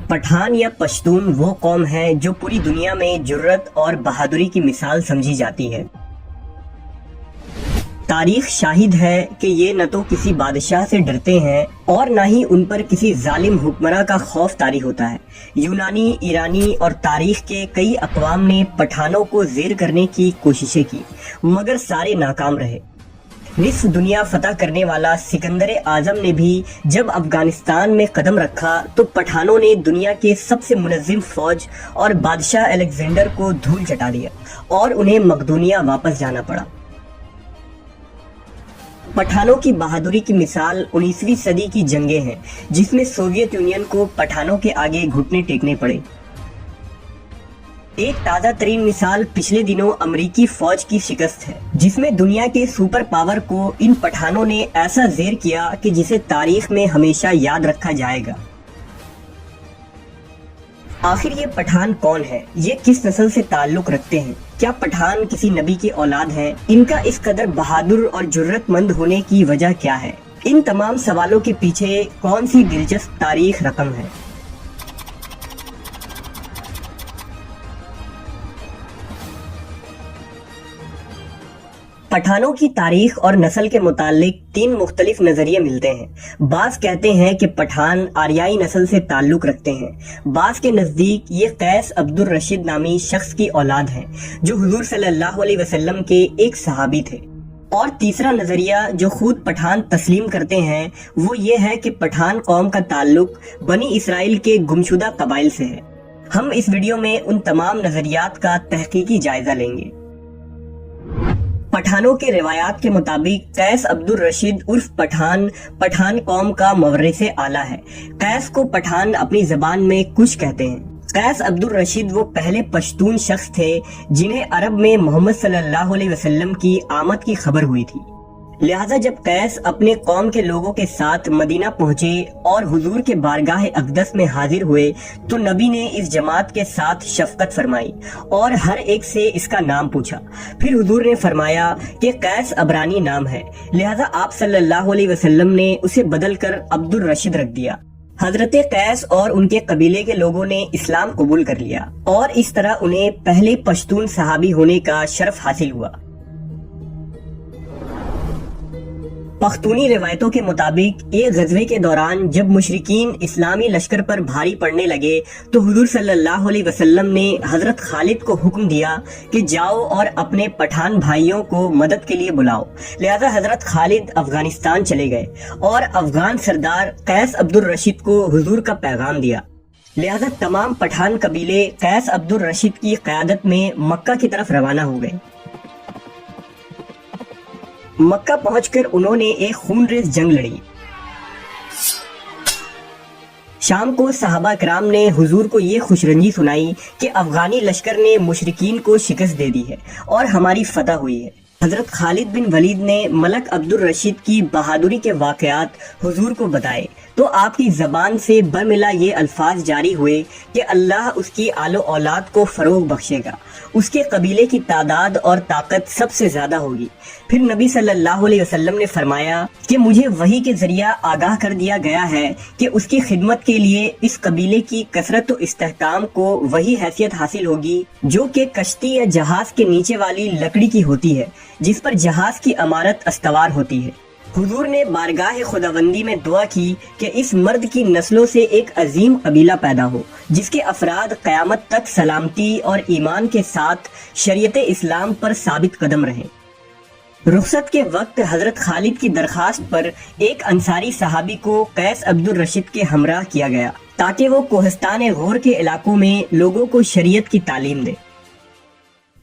پٹھان یا پشتون وہ قوم ہے جو پوری دنیا میں جرت اور بہادری کی مثال سمجھی جاتی ہے۔ تاریخ شاہد ہے کہ یہ نہ تو کسی بادشاہ سے ڈرتے ہیں اور نہ ہی ان پر کسی ظالم حکمراں کا خوف طاری ہوتا ہے۔ یونانی، ایرانی اور تاریخ کے کئی اقوام نے پٹھانوں کو زیر کرنے کی کوششیں کی، مگر سارے ناکام رہے۔ نصف دنیا فتح کرنے والا سکندر اعظم نے بھی جب افغانستان میں قدم رکھا تو پٹھانوں نے دنیا کے سب سے منظم فوج اور بادشاہ الیگزینڈر کو دھول چٹا دیا اور انہیں مقدونیہ واپس جانا پڑا۔ پٹھانوں کی بہادری کی مثال 19ویں صدی کی جنگیں ہیں، جس میں سوویت یونین کو پٹھانوں کے آگے گھٹنے ٹیکنے پڑے۔ ایک تازہ ترین مثال پچھلے دنوں امریکی فوج کی شکست ہے، جس میں دنیا کے سپر پاور کو ان پٹھانوں نے ایسا زیر کیا کہ جسے تاریخ میں ہمیشہ یاد رکھا جائے گا۔ آخر یہ پٹھان کون ہے؟ یہ کس نسل سے تعلق رکھتے ہیں؟ کیا پٹھان کسی نبی کی اولاد ہیں؟ ان کا اس قدر بہادر اور جرت مند ہونے کی وجہ کیا ہے؟ ان تمام سوالوں کے پیچھے کون سی دلچسپ تاریخ رقم ہے؟ پٹھانوں کی تاریخ اور نسل کے متعلق 3 مختلف نظریے ملتے ہیں۔ بعض کہتے ہیں کہ پٹھان آریائی نسل سے تعلق رکھتے ہیں، بعض کے نزدیک یہ قیس عبد الرشید نامی شخص کی اولاد ہیں جو حضور صلی اللہ علیہ وسلم کے ایک صحابی تھے، اور تیسرا نظریہ جو خود پٹھان تسلیم کرتے ہیں وہ یہ ہے کہ پٹھان قوم کا تعلق بنی اسرائیل کے گمشدہ قبائل سے ہے۔ ہم اس ویڈیو میں ان تمام نظریات کا تحقیقی جائزہ لیں گے۔ پٹھانوں کے روایات کے مطابق قیس عبد الرشید عرف پٹھان قوم کا مورث اعلیٰ ہے۔ قیس کو پٹھان اپنی زبان میں کچھ کہتے ہیں۔ قیس عبد الرشید وہ پہلے پشتون شخص تھے جنہیں عرب میں محمد صلی اللہ علیہ وسلم کی آمد کی خبر ہوئی تھی، لہٰذا جب قیس اپنے قوم کے لوگوں کے ساتھ مدینہ پہنچے اور حضور کے بارگاہ اقدس میں حاضر ہوئے تو نبی نے اس جماعت کے ساتھ شفقت فرمائی اور ہر ایک سے اس کا نام پوچھا۔ پھر حضور نے فرمایا کہ قیس عبرانی نام ہے، لہٰذا آپ صلی اللہ علیہ وسلم نے اسے بدل کر عبد الرشید رکھ دیا۔ حضرت قیس اور ان کے قبیلے کے لوگوں نے اسلام قبول کر لیا اور اس طرح انہیں پہلے پشتون صحابی ہونے کا شرف حاصل ہوا۔ پختونی روایتوں کے مطابق ایک غزوے کے دوران جب مشرکین اسلامی لشکر پر بھاری پڑنے لگے تو حضور صلی اللہ علیہ وسلم نے حضرت خالد کو حکم دیا کہ جاؤ اور اپنے پٹھان بھائیوں کو مدد کے لیے بلاؤ، لہذا حضرت خالد افغانستان چلے گئے اور افغان سردار قیس عبد الرشید کو حضور کا پیغام دیا، لہذا تمام پٹھان قبیلے قیس عبد الرشید کی قیادت میں مکہ کی طرف روانہ ہو گئے۔ مکہ پہنچ کر انہوں نے ایک خون ریز جنگ لڑی۔ شام کو صحابہ کرام نے حضور کو یہ خوشرنجی سنائی کہ افغانی لشکر نے مشرکین کو شکست دے دی ہے اور ہماری فتح ہوئی ہے۔ حضرت خالد بن ولید نے ملک عبد الرشید کی بہادری کے واقعات حضور کو بتائے تو آپ کی زبان سے برملا یہ الفاظ جاری ہوئے کہ اللہ اس کی آل و اولاد کو فروغ بخشے گا، اس کے قبیلے کی تعداد اور طاقت سب سے زیادہ ہوگی۔ پھر نبی صلی اللہ علیہ وسلم نے فرمایا کہ مجھے وحی کے ذریعہ آگاہ کر دیا گیا ہے کہ اس کی خدمت کے لیے اس قبیلے کی کثرت و استحکام کو وہی حیثیت حاصل ہوگی جو کہ کشتی یا جہاز کے نیچے والی لکڑی کی ہوتی ہے جس پر جہاز کی عمارت استوار ہوتی ہے۔ حضور نے بارگاہ خداوندی میں دعا کی کہ اس مرد کی نسلوں سے ایک عظیم قبیلہ پیدا ہو جس کے افراد قیامت تک سلامتی اور ایمان کے ساتھ شریعت اسلام پر ثابت قدم رہیں۔ رخصت کے وقت حضرت خالد کی درخواست پر ایک انصاری صحابی کو قیس عبد الرشید کے ہمراہ کیا گیا تاکہ وہ کوہستان غور کے علاقوں میں لوگوں کو شریعت کی تعلیم دے۔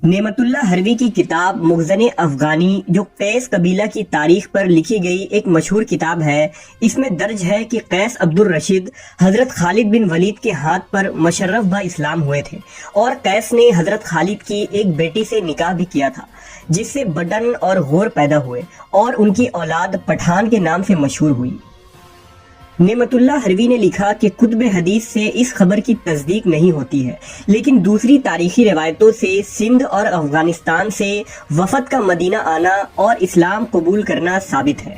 نعمت اللہ ہروی کی کتاب مخزن افغانی جو قیس قبیلہ کی تاریخ پر لکھی گئی ایک مشہور کتاب ہے، اس میں درج ہے کہ قیس عبد الرشید حضرت خالد بن ولید کے ہاتھ پر مشرف با اسلام ہوئے تھے اور قیس نے حضرت خالد کی ایک بیٹی سے نکاح بھی کیا تھا جس سے بدن اور غور پیدا ہوئے اور ان کی اولاد پٹھان کے نام سے مشہور ہوئی۔ نعمت اللہ ہروی نے لکھا کہ کتب حدیث سے اس خبر کی تصدیق نہیں ہوتی ہے، لیکن دوسری تاریخی روایتوں سے سندھ اور افغانستان سے وفد کا مدینہ آنا اور اسلام قبول کرنا ثابت ہے۔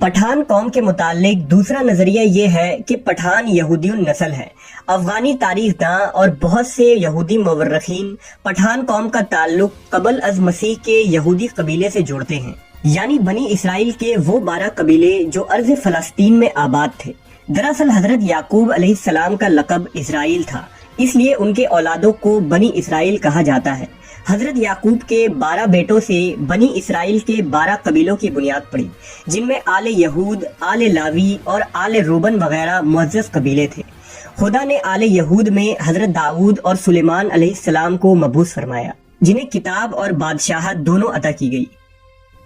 پٹھان قوم کے متعلق دوسرا نظریہ یہ ہے کہ پٹھان یہودی النسل ہے۔ افغانی تاریخ داں اور بہت سے یہودی مورخین پٹھان قوم کا تعلق قبل از مسیح کے یہودی قبیلے سے جوڑتے ہیں، یعنی بنی اسرائیل کے وہ 12 قبیلے جو ارض فلسطین میں آباد تھے۔ دراصل حضرت یعقوب علیہ السلام کا لقب اسرائیل تھا، اس لیے ان کے اولادوں کو بنی اسرائیل کہا جاتا ہے۔ حضرت یعقوب کے 12 بیٹوں سے بنی اسرائیل کے 12 قبیلوں کی بنیاد پڑی، جن میں آل یہود، آل لاوی اور آل روبن وغیرہ معزز قبیلے تھے۔ خدا نے آل یہود میں حضرت داؤد اور سلیمان علیہ السلام کو مبعوث فرمایا، جنہیں کتاب اور بادشاہت دونوں عطا کی گئی۔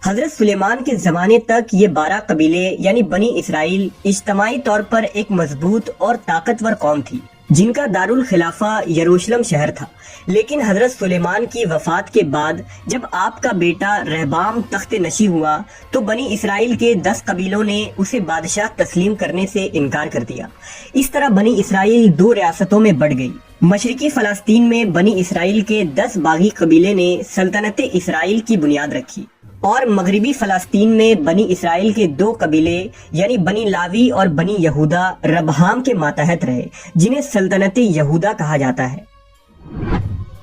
حضرت سلیمان کے زمانے تک یہ 12 قبیلے یعنی بنی اسرائیل اجتماعی طور پر ایک مضبوط اور طاقتور قوم تھی، جن کا دارالخلافہ یروشلم شہر تھا۔ لیکن حضرت سلیمان کی وفات کے بعد جب آپ کا بیٹا رہبام تخت نشین ہوا تو بنی اسرائیل کے 10 قبیلوں نے اسے بادشاہ تسلیم کرنے سے انکار کر دیا۔ اس طرح بنی اسرائیل 2 ریاستوں میں بڑھ گئی۔ مشرقی فلسطین میں بنی اسرائیل کے 10 باغی قبیلے نے سلطنت اسرائیل کی بنیاد رکھی، اور مغربی فلسطین میں بنی اسرائیل کے 2 قبیلے یعنی بنی لاوی اور بنی یہودا ربہام کے ماتحت رہے، جنہیں سلطنت یہودا کہا جاتا ہے۔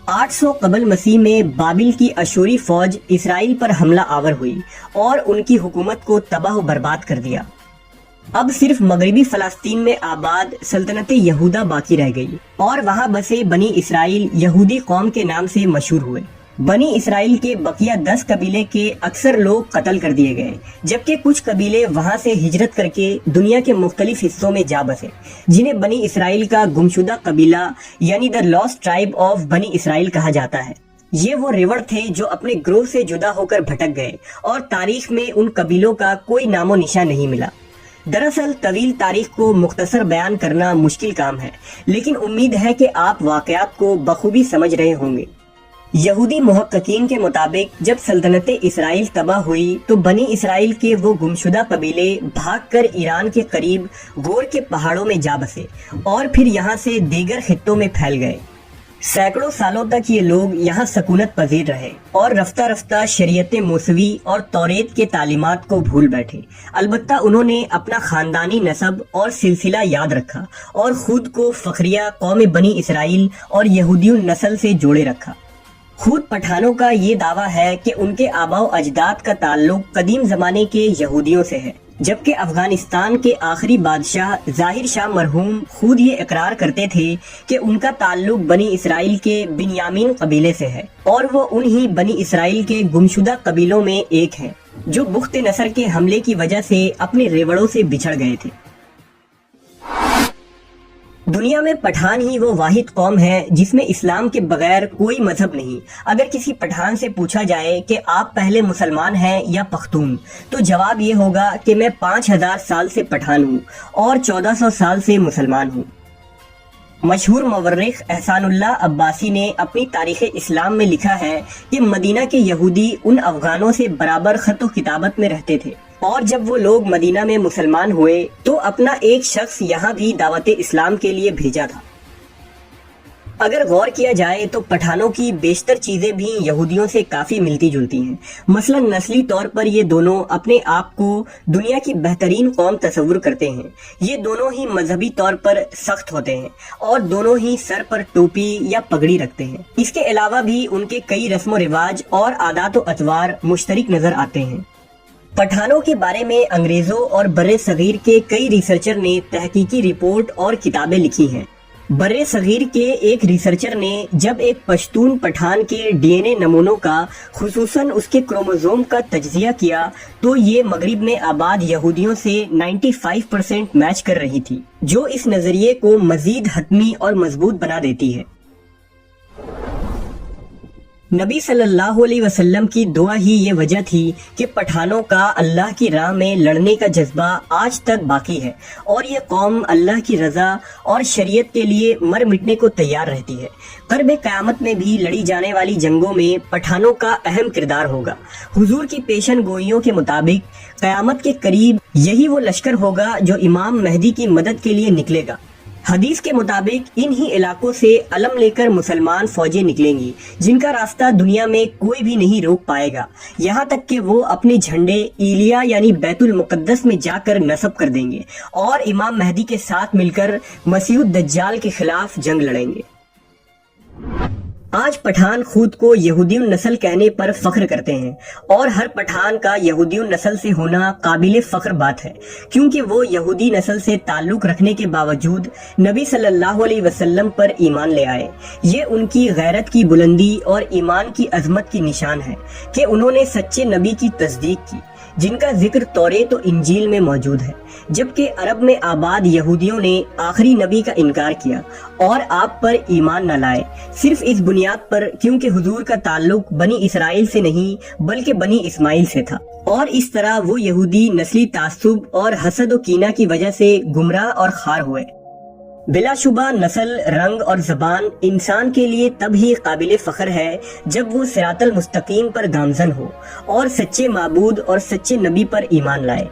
800 قبل مسیح میں بابل کی اشوری فوج اسرائیل پر حملہ آور ہوئی اور ان کی حکومت کو تباہ و برباد کر دیا۔ اب صرف مغربی فلسطین میں آباد سلطنت یہودا باقی رہ گئی، اور وہاں بسے بنی اسرائیل یہودی قوم کے نام سے مشہور ہوئے۔ بنی اسرائیل کے بقیہ 10 قبیلے کے اکثر لوگ قتل کر دیے گئے، جبکہ کچھ قبیلے وہاں سے ہجرت کر کے دنیا کے مختلف حصوں میں جا بسے، جنہیں بنی اسرائیل کا گمشدہ قبیلہ یعنی دا لاسٹ ٹرائب آف بنی اسرائیل کہا جاتا ہے۔ یہ وہ ریوڑ تھے جو اپنے گروہ سے جدا ہو کر بھٹک گئے، اور تاریخ میں ان قبیلوں کا کوئی نام و نشان نہیں ملا۔ دراصل طویل تاریخ کو مختصر بیان کرنا مشکل کام ہے، لیکن امید ہے کہ آپ واقعات کو بخوبی سمجھ رہے ہوں گے۔ یہودی محققین کے مطابق جب سلطنت اسرائیل تباہ ہوئی تو بنی اسرائیل کے وہ گمشدہ قبیلے بھاگ کر ایران کے قریب غور کے پہاڑوں میں جا بسے، اور پھر یہاں سے دیگر خطوں میں پھیل گئے۔ سینکڑوں سالوں تک یہ لوگ یہاں سکونت پذیر رہے، اور رفتہ رفتہ شریعت موسوی اور توریت کے تعلیمات کو بھول بیٹھے۔ البتہ انہوں نے اپنا خاندانی نسب اور سلسلہ یاد رکھا، اور خود کو فخریہ قوم بنی اسرائیل اور یہودی النسل سے جوڑے رکھا۔ خود پٹھانوں کا یہ دعویٰ ہے کہ ان کے آباء و اجداد کا تعلق قدیم زمانے کے یہودیوں سے ہے، جبکہ افغانستان کے آخری بادشاہ ظاہر شاہ مرحوم خود یہ اقرار کرتے تھے کہ ان کا تعلق بنی اسرائیل کے بنیامین قبیلے سے ہے، اور وہ انہی بنی اسرائیل کے گمشدہ قبیلوں میں ایک ہیں جو بخت نصر کے حملے کی وجہ سے اپنے ریوڑوں سے بچھڑ گئے تھے۔ دنیا میں پٹھان ہی وہ واحد قوم ہے جس میں اسلام کے بغیر کوئی مذہب نہیں۔ اگر کسی پٹھان سے پوچھا جائے کہ آپ پہلے مسلمان ہیں یا پختون، تو جواب یہ ہوگا کہ میں 5000 سال سے پٹھان ہوں اور 1400 سال سے مسلمان ہوں۔ مشہور مورخ احسان اللہ عباسی نے اپنی تاریخ اسلام میں لکھا ہے کہ مدینہ کے یہودی ان افغانوں سے برابر خط و کتابت میں رہتے تھے، اور جب وہ لوگ مدینہ میں مسلمان ہوئے تو اپنا ایک شخص یہاں بھی دعوت اسلام کے لیے بھیجا تھا۔ اگر غور کیا جائے تو پٹھانوں کی بیشتر چیزیں بھی یہودیوں سے کافی ملتی جلتی ہیں۔ مثلا نسلی طور پر یہ دونوں اپنے آپ کو دنیا کی بہترین قوم تصور کرتے ہیں۔ یہ دونوں ہی مذہبی طور پر سخت ہوتے ہیں، اور دونوں ہی سر پر ٹوپی یا پگڑی رکھتے ہیں۔ اس کے علاوہ بھی ان کے کئی رسم و رواج اور عادات و اطوار مشترک نظر آتے ہیں۔ پٹھانوں کے بارے میں انگریزوں اور بر صغیر کے کئی ریسرچر نے تحقیقی رپورٹ اور کتابیں لکھی ہیں۔ بر صغیر کے ایک ریسرچر نے جب ایک پشتون پٹھان کے ڈی این اے نمونوں کا خصوصاً اس کے کروموزوم کا تجزیہ کیا تو یہ مغرب میں آباد یہودیوں سے 95% میچ کر رہی تھی، جو اس نظریے کو مزید حتمی اور مضبوط بنا دیتی ہے۔ نبی صلی اللہ علیہ وسلم کی دعا ہی یہ وجہ تھی کہ پٹھانوں کا اللہ کی راہ میں لڑنے کا جذبہ آج تک باقی ہے، اور یہ قوم اللہ کی رضا اور شریعت کے لیے مر مٹنے کو تیار رہتی ہے۔ قرب قیامت میں بھی لڑی جانے والی جنگوں میں پٹھانوں کا اہم کردار ہوگا۔ حضور کی پیشن گوئیوں کے مطابق قیامت کے قریب یہی وہ لشکر ہوگا جو امام مہدی کی مدد کے لیے نکلے گا۔ حدیث کے مطابق انہی علاقوں سے علم لے کر مسلمان فوجیں نکلیں گی جن کا راستہ دنیا میں کوئی بھی نہیں روک پائے گا، یہاں تک کہ وہ اپنے جھنڈے ایلیا یعنی بیت المقدس میں جا کر نصب کر دیں گے اور امام مہدی کے ساتھ مل کر مسیح الدجال کے خلاف جنگ لڑیں گے۔ آج پٹھان خود کو یہودی النسل کہنے پر فخر کرتے ہیں اور ہر پٹھان کا یہودی النسل سے ہونا قابل فخر بات ہے، کیونکہ وہ یہودی نسل سے تعلق رکھنے کے باوجود نبی صلی اللہ علیہ وسلم پر ایمان لے آئے۔ یہ ان کی غیرت کی بلندی اور ایمان کی عظمت کی نشان ہے کہ انہوں نے سچے نبی کی تصدیق کی، جن کا ذکر توریت و انجیل میں موجود ہے، جبکہ عرب میں آباد یہودیوں نے آخری نبی کا انکار کیا اور آپ پر ایمان نہ لائے، صرف اس بنیاد پر کیونکہ حضور کا تعلق بنی اسرائیل سے نہیں بلکہ بنی اسماعیل سے تھا، اور اس طرح وہ یہودی نسلی تعصب اور حسد و کینہ کی وجہ سے گمراہ اور خار ہوئے۔ بلا شبہ نسل، رنگ اور زبان انسان کے لیے تب ہی قابل فخر ہے جب وہ صراط المستقیم پر گامزن ہو اور سچے معبود اور سچے نبی پر ایمان لائے۔